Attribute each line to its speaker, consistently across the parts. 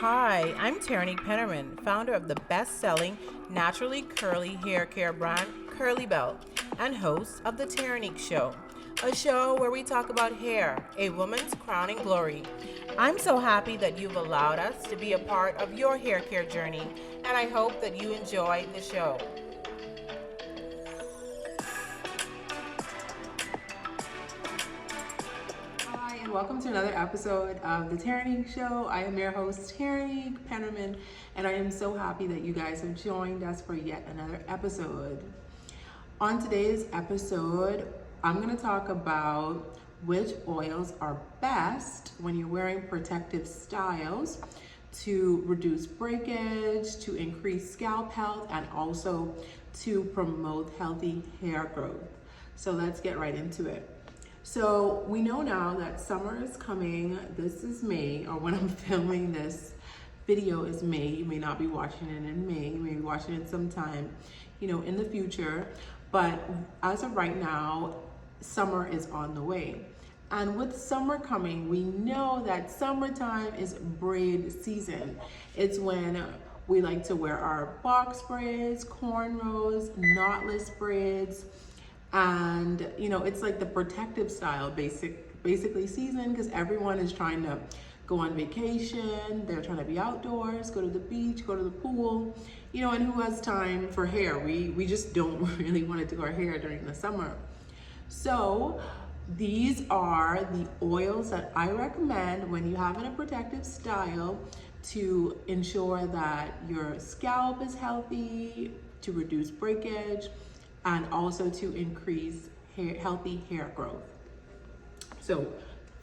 Speaker 1: Hi, I'm Terrinique Show, founder of the best-selling naturally curly hair care brand Curly Belt and host of the Terrinique Show, a show where we talk about hair, a woman's crowning glory. I'm so happy that you've allowed us to be a part of your hair care journey, and I hope that you enjoy the show. Hi, and welcome to another episode of the Terrinique Show. I am your host, Terrinique Pennerman, and I am so happy that you guys have joined us for yet another episode. On today's episode, I'm going to talk about which oils are best when you're wearing protective styles to reduce breakage, to increase scalp health, and also to promote healthy hair growth. So let's get right into it. So we know now that summer is coming. This is May, or when I'm filming this video is May. You may not be watching it in May. You may be watching it sometime, in the future. But as of right now, summer is on the way. And with summer coming, we know that summertime is braid season. It's when we like to wear our box braids, cornrows, knotless braids. And it's like the protective style basically season, because everyone is trying to go on vacation. They're trying to be outdoors, go to the beach, go to the pool, and who has time for hair? We just don't really want to do our hair during the summer. So these are the oils that I recommend when you have in a protective style to ensure that your scalp is healthy, to reduce breakage, and also to increase healthy hair growth. So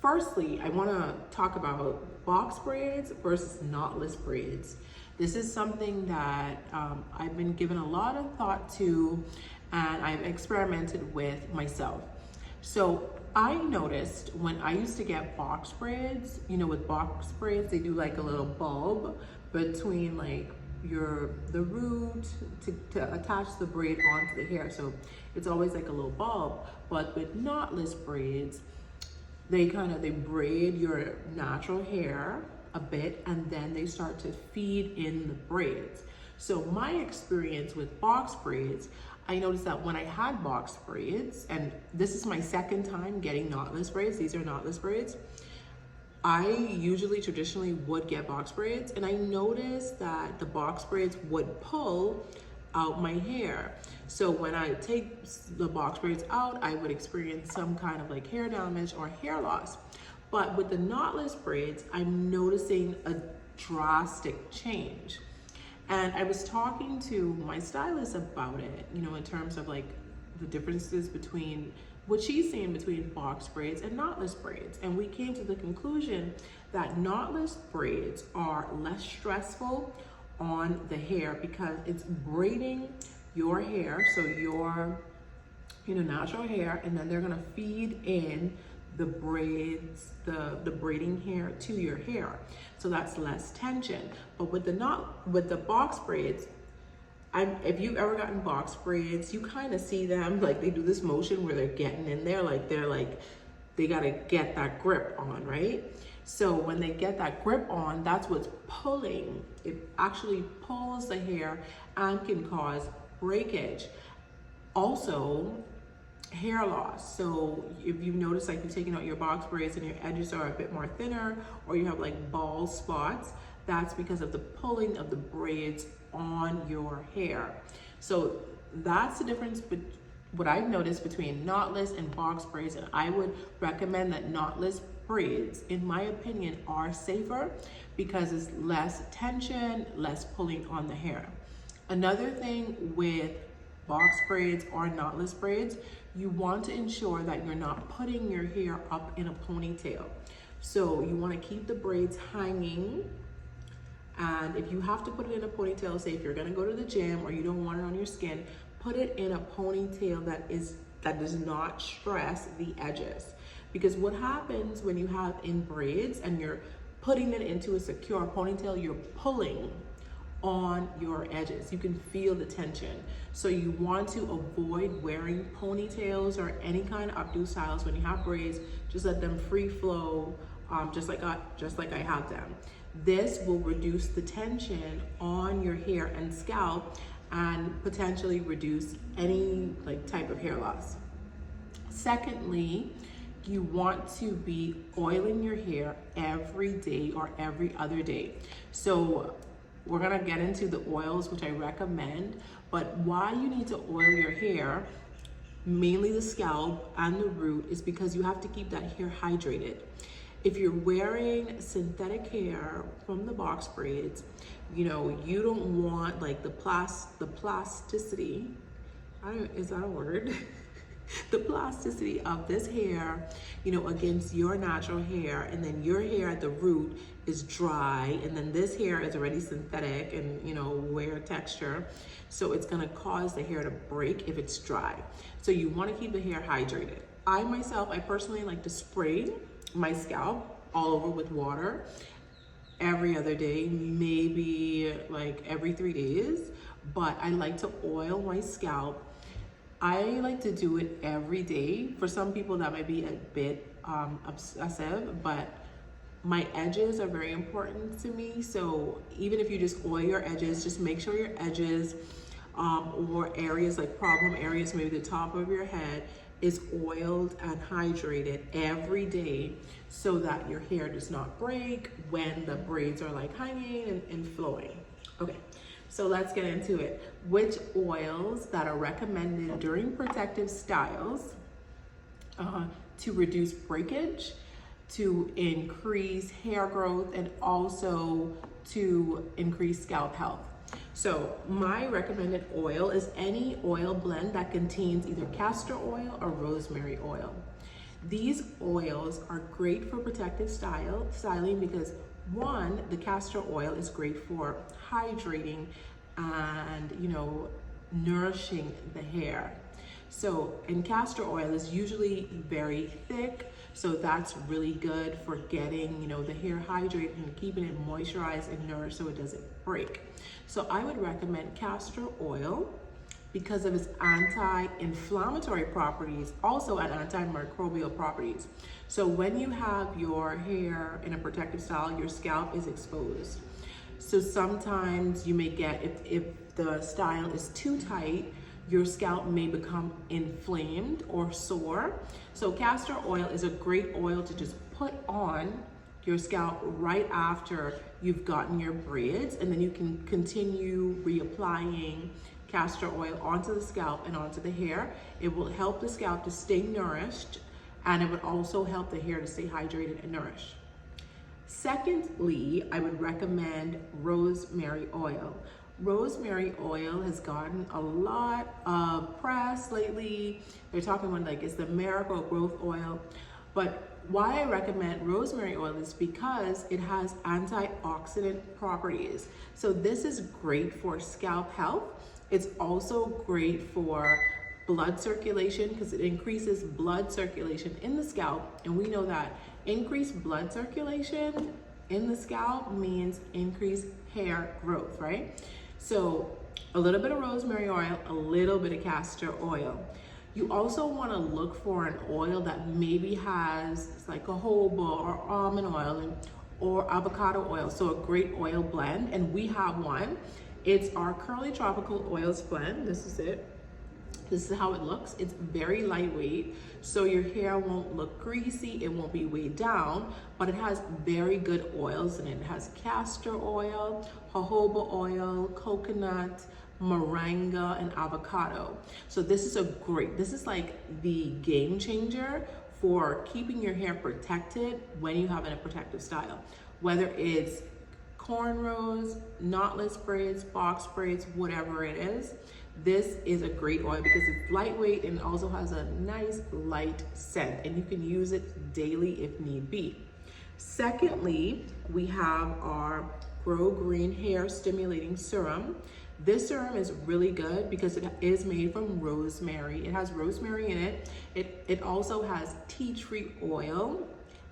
Speaker 1: firstly, I want to talk about box braids versus knotless braids. This is something that I've been given a lot of thought to, and I've experimented with myself. So I noticed when I used to get box braids, with box braids, they do like a little bulb between like the root to attach the braid onto the hair. So it's always like a little bulb. But with knotless braids, they braid your natural hair a bit, and then they start to feed in the braids. So my experience with box braids, I noticed that when I had box braids, and this is my second time getting knotless braids, these are knotless braids, I usually traditionally would get box braids, and I noticed that the box braids would pull out my hair. So when I take the box braids out, I would experience some kind of like hair damage or hair loss. But with the knotless braids, I'm noticing a drastic change. And I was talking to my stylist about it, in terms of like the differences between what she's seeing between box braids and knotless braids. And we came to the conclusion that knotless braids are less stressful on the hair because it's braiding your hair, so your natural hair, and then they're gonna feed in the braids, the braiding hair to your hair. So that's less tension. But with the box braids, if you've ever gotten box braids, you kind of see them, like they do this motion where they're getting in there, they gotta get that grip on, right? So when they get that grip on, that's what's pulling. It actually pulls the hair and can cause breakage. Also, hair loss. So if you notice, like you're taking out your box braids and your edges are a bit more thinner, or you have like bald spots, that's because of the pulling of the braids on your hair. So that's the difference what I've noticed between knotless and box braids, and I would recommend that knotless braids, in my opinion, are safer because it's less tension, less pulling on the hair. Another thing with box braids or knotless braids, you want to ensure that you're not putting your hair up in a ponytail. So you want to keep the braids hanging. And if you have to put it in a ponytail, say if you're gonna go to the gym or you don't want it on your skin, put it in a ponytail that does not stress the edges. Because what happens when you have in braids and you're putting it into a secure ponytail, you're pulling on your edges. You can feel the tension. So you want to avoid wearing ponytails or any kind of updo styles when you have braids. Just let them free flow just like I have them. This will reduce the tension on your hair and scalp and potentially reduce any like type of hair loss. Secondly, you want to be oiling your hair every day or every other day. So we're gonna get into the oils, which I recommend, but why you need to oil your hair, mainly the scalp and the root, is because you have to keep that hair hydrated. If you're wearing synthetic hair from the box braids, you know, you don't want like the plasticity, is that a word? The plasticity of this hair, you know, against your natural hair, and then your hair at the root is dry, and then this hair is already synthetic and, you know, wear texture. So it's gonna cause the hair to break if it's dry. So you wanna keep the hair hydrated. I personally like to spray my scalp all over with water every other day, maybe like every 3 days, but I like to oil my scalp. I like to do it every day. For some people that might be a bit obsessive, but my edges are very important to me. So even if you just oil your edges, just make sure your edges or areas like problem areas, maybe the top of your head, is oiled and hydrated every day so that your hair does not break when the braids are like hanging and flowing. Okay, so let's get into it. Which oils that are recommended during protective styles to reduce breakage, to increase hair growth, and also to increase scalp health. So my recommended oil is any oil blend that contains either castor oil or rosemary oil. These oils are great for protective styling because one, the castor oil is great for hydrating and, you know, nourishing the hair. So, and castor oil is usually very thick, so that's really good for getting, you know, the hair hydrated and keeping it moisturized and nourished so it doesn't break. So I would recommend castor oil because of its anti-inflammatory properties, also and antimicrobial properties. So when you have your hair in a protective style, your scalp is exposed. So sometimes you may get, if the style is too tight, your scalp may become inflamed or sore. So castor oil is a great oil to just put on your scalp right after you've gotten your braids, and then you can continue reapplying castor oil onto the scalp and onto the hair. It will help the scalp to stay nourished, and it would also help the hair to stay hydrated and nourished. Secondly, I would recommend rosemary oil. Rosemary oil has gotten a lot of press lately. They're talking about like it's the miracle growth oil. But why I recommend rosemary oil is because it has antioxidant properties. So this is great for scalp health. It's also great for blood circulation because it increases blood circulation in the scalp. And we know that increased blood circulation in the scalp means increased hair growth, right? So a little bit of rosemary oil, a little bit of castor oil. You also want to look for an oil that maybe has like jojoba or almond oil or avocado oil. So a great oil blend, and we have one. It's our Curly Tropical Oils blend. This is it. This is how it looks. It's very lightweight, so your hair won't look greasy, it won't be weighed down, but it has very good oils in it. It has castor oil, jojoba oil, coconut, moringa, and avocado. So this is like the game changer for keeping your hair protected when you have a protective style. Whether it's cornrows, knotless braids, box braids, whatever it is, this is a great oil because it's lightweight and also has a nice light scent, and you can use it daily if need be. Secondly, we have our Grow Green Hair Stimulating Serum. This serum is really good because it is made from rosemary. It has rosemary in it. It also has tea tree oil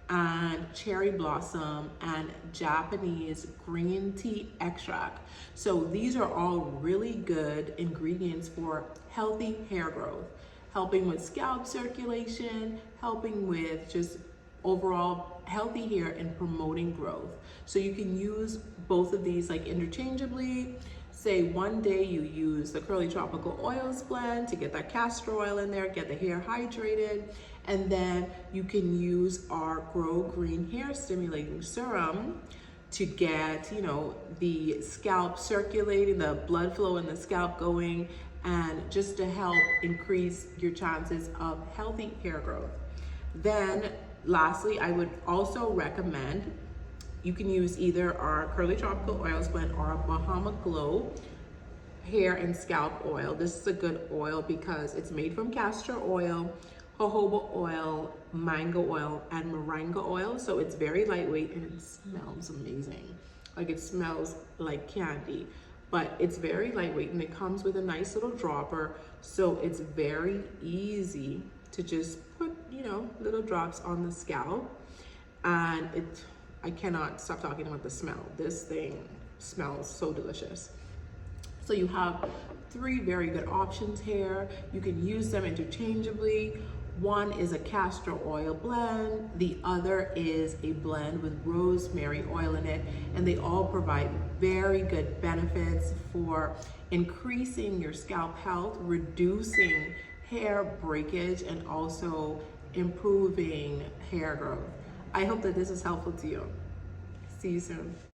Speaker 1: and cherry blossom and Japanese green tea extract. So these are all really good ingredients for healthy hair growth, helping with scalp circulation, helping with just overall healthy hair and promoting growth. So you can use both of these like interchangeably. Say one day you use the Curly Tropical Oils blend to get that castor oil in there, get the hair hydrated, and then you can use our Grow Green Hair Stimulating Serum to get, you know, the scalp circulating, the blood flow in the scalp going, and just to help increase your chances of healthy hair growth. Then lastly, I would also recommend you can use either our Curly Tropical Oils blend or our Bahama Glow hair and scalp oil. This is a good oil because it's made from castor oil, jojoba oil, mango oil, and moringa oil. So it's very lightweight and it smells amazing. Like it smells like candy, but it's very lightweight and it comes with a nice little dropper. So it's very easy to just put, you know, little drops on the scalp, and I cannot stop talking about the smell. This thing smells so delicious. So you have 3 very good options here. You can use them interchangeably. One is a castor oil blend. The other is a blend with rosemary oil in it. And they all provide very good benefits for increasing your scalp health, reducing hair breakage, and also improving hair growth. I hope that this is helpful to you. See you soon.